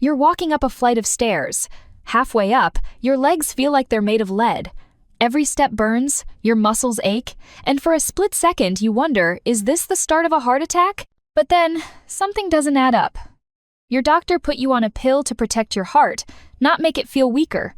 You're walking up a flight of stairs. Halfway up, your legs feel like they're made of lead. Every step burns, your muscles ache, and for a split second you wonder, is this the start of a heart attack? But then, something doesn't add up. Your doctor put you on a pill to protect your heart, not make it feel weaker.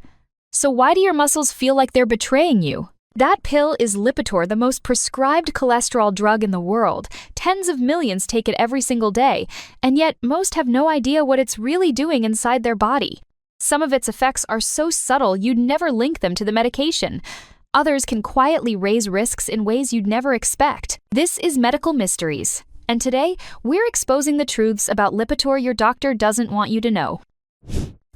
So why do your muscles feel like they're betraying you? That pill is Lipitor, the most prescribed cholesterol drug in the world. Tens of millions take it every single day, and yet most have no idea what it's really doing inside their body. Some of its effects are so subtle you'd never link them to the medication. Others can quietly raise risks in ways you'd never expect. This is Medical Mysteries, and today we're exposing the truths about Lipitor your doctor doesn't want you to know.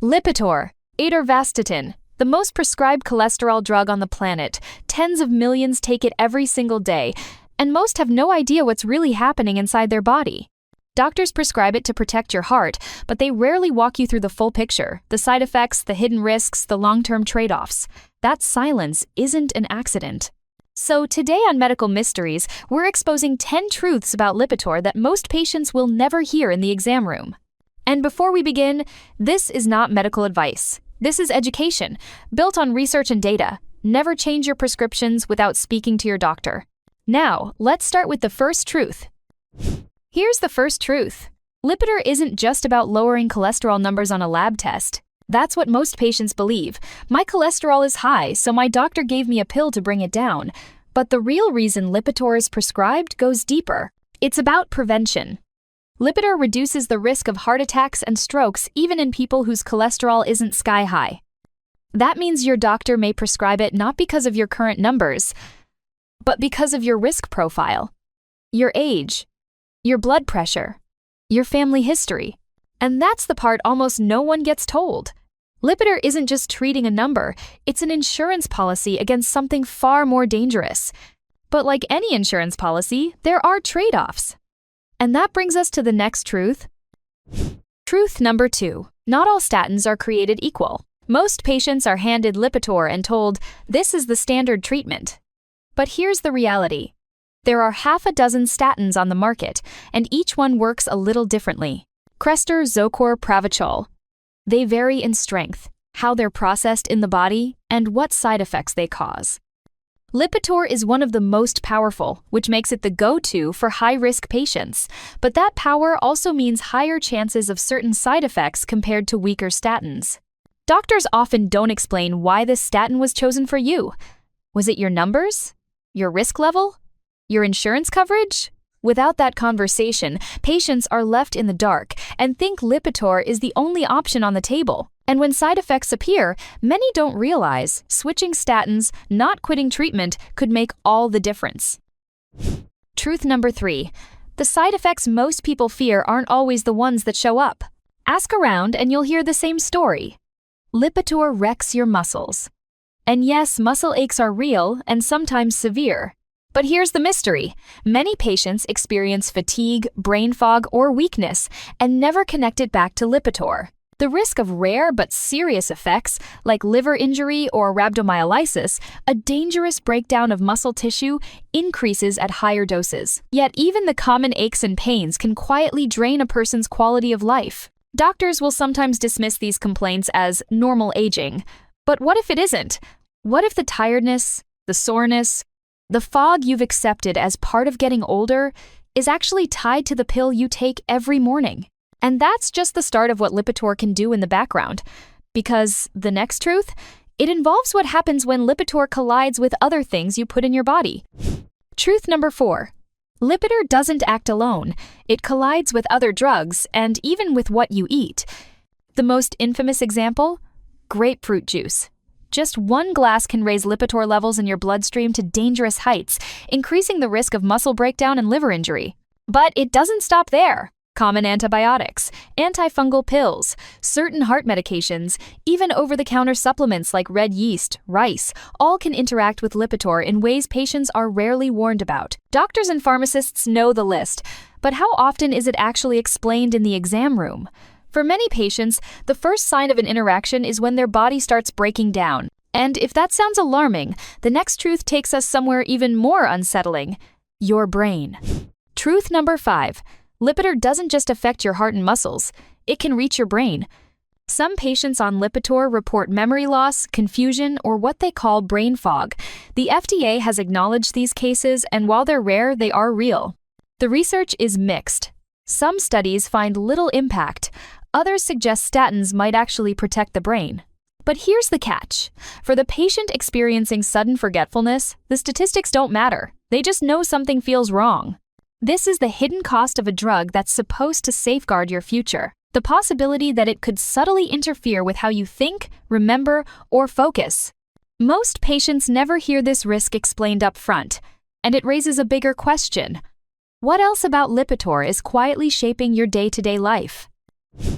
Lipitor, atorvastatin, the most prescribed cholesterol drug on the planet. Tens of millions take it every single day, and most have no idea what's really happening inside their body. Doctors prescribe it to protect your heart, but they rarely walk you through the full picture, the side effects, the hidden risks, the long-term trade-offs. That silence isn't an accident. So today on Medical Mysteries, we're exposing 10 truths about Lipitor that most patients will never hear in the exam room. And before we begin, this is not medical advice. This is education, built on research and data. Never change your prescriptions without speaking to your doctor. Now, let's start with the first truth. Here's the first truth. Lipitor isn't just about lowering cholesterol numbers on a lab test. That's what most patients believe. My cholesterol is high, so my doctor gave me a pill to bring it down. But the real reason Lipitor is prescribed goes deeper. It's about prevention. Lipitor reduces the risk of heart attacks and strokes even in people whose cholesterol isn't sky high. That means your doctor may prescribe it not because of your current numbers, but because of your risk profile, your age, your blood pressure, your family history. And that's the part almost no one gets told. Lipitor isn't just treating a number, it's an insurance policy against something far more dangerous. But like any insurance policy, there are trade-offs. And that brings us to the next truth. Truth number 2. Not all statins are created equal. Most patients are handed Lipitor and told, this is the standard treatment. But here's the reality. There are half a dozen statins on the market, and each one works a little differently. Crestor, Zocor, Pravachol. They vary in strength, how they're processed in the body, and what side effects they cause. Lipitor is one of the most powerful, which makes it the go-to for high-risk patients. But that power also means higher chances of certain side effects compared to weaker statins. Doctors often don't explain why this statin was chosen for you. Was it your numbers? Your risk level? Your insurance coverage? Without that conversation, patients are left in the dark and think Lipitor is the only option on the table. And when side effects appear, many don't realize switching statins, not quitting treatment, could make all the difference. Truth number 3. The side effects most people fear aren't always the ones that show up. Ask around and you'll hear the same story. Lipitor wrecks your muscles. And yes, muscle aches are real and sometimes severe. But here's the mystery. Many patients experience fatigue, brain fog, or weakness and never connect it back to Lipitor. The risk of rare but serious effects, like liver injury or rhabdomyolysis, a dangerous breakdown of muscle tissue, increases at higher doses. Yet even the common aches and pains can quietly drain a person's quality of life. Doctors will sometimes dismiss these complaints as normal aging. But what if it isn't? What if the tiredness, the soreness, the fog you've accepted as part of getting older is actually tied to the pill you take every morning? And that's just the start of what Lipitor can do in the background. Because the next truth, it involves what happens when Lipitor collides with other things you put in your body. Truth number 4. Lipitor doesn't act alone. It collides with other drugs and even with what you eat. The most infamous example? Grapefruit juice. Just one glass can raise Lipitor levels in your bloodstream to dangerous heights, increasing the risk of muscle breakdown and liver injury. But it doesn't stop there. Common antibiotics, antifungal pills, certain heart medications, even over-the-counter supplements like red yeast, rice, all can interact with Lipitor in ways patients are rarely warned about. Doctors and pharmacists know the list, but how often is it actually explained in the exam room? For many patients, the first sign of an interaction is when their body starts breaking down. And if that sounds alarming, the next truth takes us somewhere even more unsettling: your brain. Truth number 5. Lipitor doesn't just affect your heart and muscles, it can reach your brain. Some patients on Lipitor report memory loss, confusion, or what they call brain fog. The FDA has acknowledged these cases, and while they're rare, they are real. The research is mixed. Some studies find little impact. Others suggest statins might actually protect the brain. But here's the catch. For the patient experiencing sudden forgetfulness, the statistics don't matter. They just know something feels wrong. This is the hidden cost of a drug that's supposed to safeguard your future. The possibility that it could subtly interfere with how you think, remember, or focus. Most patients never hear this risk explained up front, and it raises a bigger question. What else about Lipitor is quietly shaping your day-to-day life?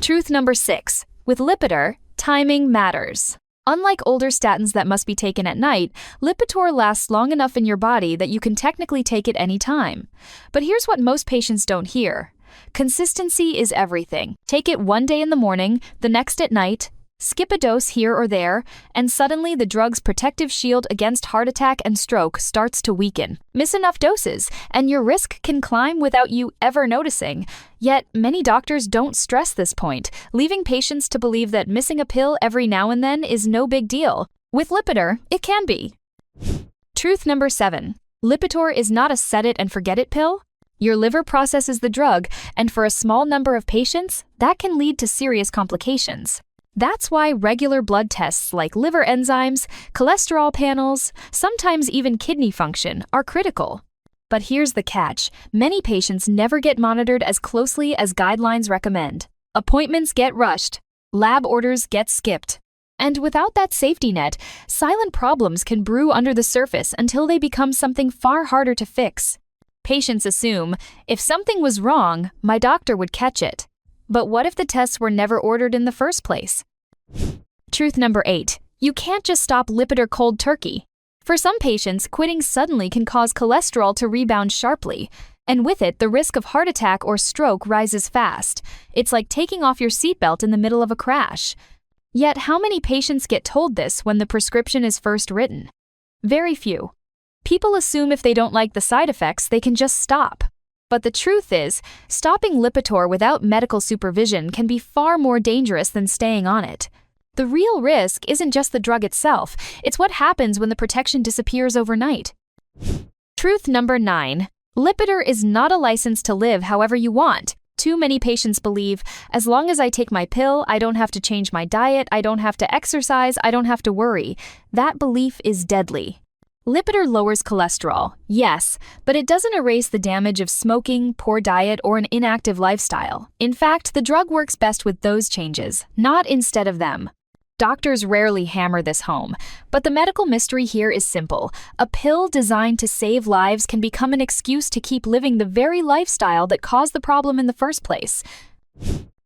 Truth number 6. With Lipitor, timing matters. Unlike older statins that must be taken at night, Lipitor lasts long enough in your body that you can technically take it any time. But here's what most patients don't hear. Consistency is everything. Take it one day in the morning, the next at night, skip a dose here or there, and suddenly the drug's protective shield against heart attack and stroke starts to weaken. Miss enough doses, and your risk can climb without you ever noticing. Yet, many doctors don't stress this point, leaving patients to believe that missing a pill every now and then is no big deal. With Lipitor, it can be. Truth number 7. Lipitor is not a set-it-and-forget-it pill. Your liver processes the drug, and for a small number of patients, that can lead to serious complications. That's why regular blood tests like liver enzymes, cholesterol panels, sometimes even kidney function are critical. But here's the catch. Many patients never get monitored as closely as guidelines recommend. Appointments get rushed. Lab orders get skipped. And without that safety net, silent problems can brew under the surface until they become something far harder to fix. Patients assume, if something was wrong, my doctor would catch it. But what if the tests were never ordered in the first place? Truth number 8. You can't just stop Lipitor cold turkey. For some patients, quitting suddenly can cause cholesterol to rebound sharply, and with it, the risk of heart attack or stroke rises fast. It's like taking off your seatbelt in the middle of a crash. Yet, how many patients get told this when the prescription is first written? Very few. People assume if they don't like the side effects, they can just stop. But the truth is, stopping Lipitor without medical supervision can be far more dangerous than staying on it. The real risk isn't just the drug itself, it's what happens when the protection disappears overnight. Truth number 9. Lipitor is not a license to live however you want. Too many patients believe, as long as I take my pill, I don't have to change my diet, I don't have to exercise, I don't have to worry. That belief is deadly. Lipitor lowers cholesterol, yes, but it doesn't erase the damage of smoking, poor diet, or an inactive lifestyle. In fact, the drug works best with those changes, not instead of them. Doctors rarely hammer this home, but the medical mystery here is simple. A pill designed to save lives can become an excuse to keep living the very lifestyle that caused the problem in the first place.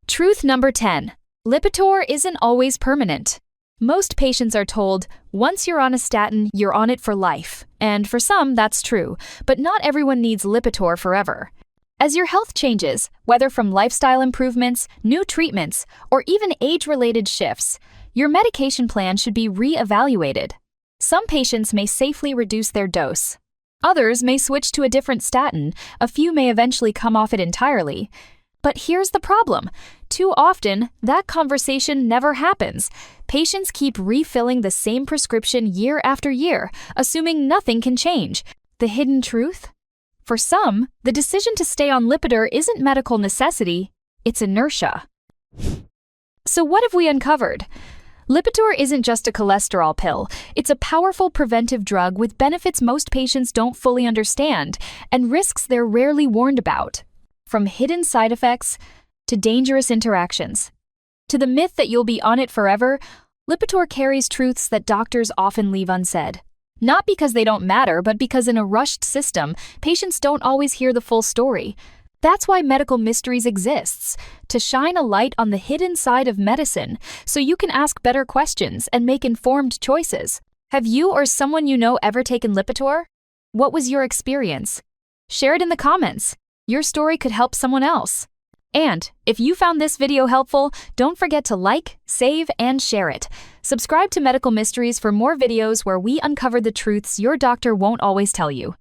Truth number 10. Lipitor isn't always permanent. Most patients are told, once you're on a statin, you're on it for life. And for some, that's true, but not everyone needs Lipitor forever. As your health changes, whether from lifestyle improvements, new treatments, or even age-related shifts, your medication plan should be re-evaluated. Some patients may safely reduce their dose. Others may switch to a different statin, a few may eventually come off it entirely. But here's the problem. Too often, that conversation never happens. Patients keep refilling the same prescription year after year, assuming nothing can change. The hidden truth? For some, the decision to stay on Lipitor isn't medical necessity, it's inertia. So what have we uncovered? Lipitor isn't just a cholesterol pill. It's a powerful preventive drug with benefits most patients don't fully understand and risks they're rarely warned about. From hidden side effects to dangerous interactions. To the myth that you'll be on it forever, Lipitor carries truths that doctors often leave unsaid. Not because they don't matter, but because in a rushed system, patients don't always hear the full story. That's why Medical Mysteries exists, to shine a light on the hidden side of medicine, so you can ask better questions and make informed choices. Have you or someone you know ever taken Lipitor? What was your experience? Share it in the comments. Your story could help someone else. And if you found this video helpful, don't forget to like, save, and share it. Subscribe to Medical Mysteries for more videos where we uncover the truths your doctor won't always tell you.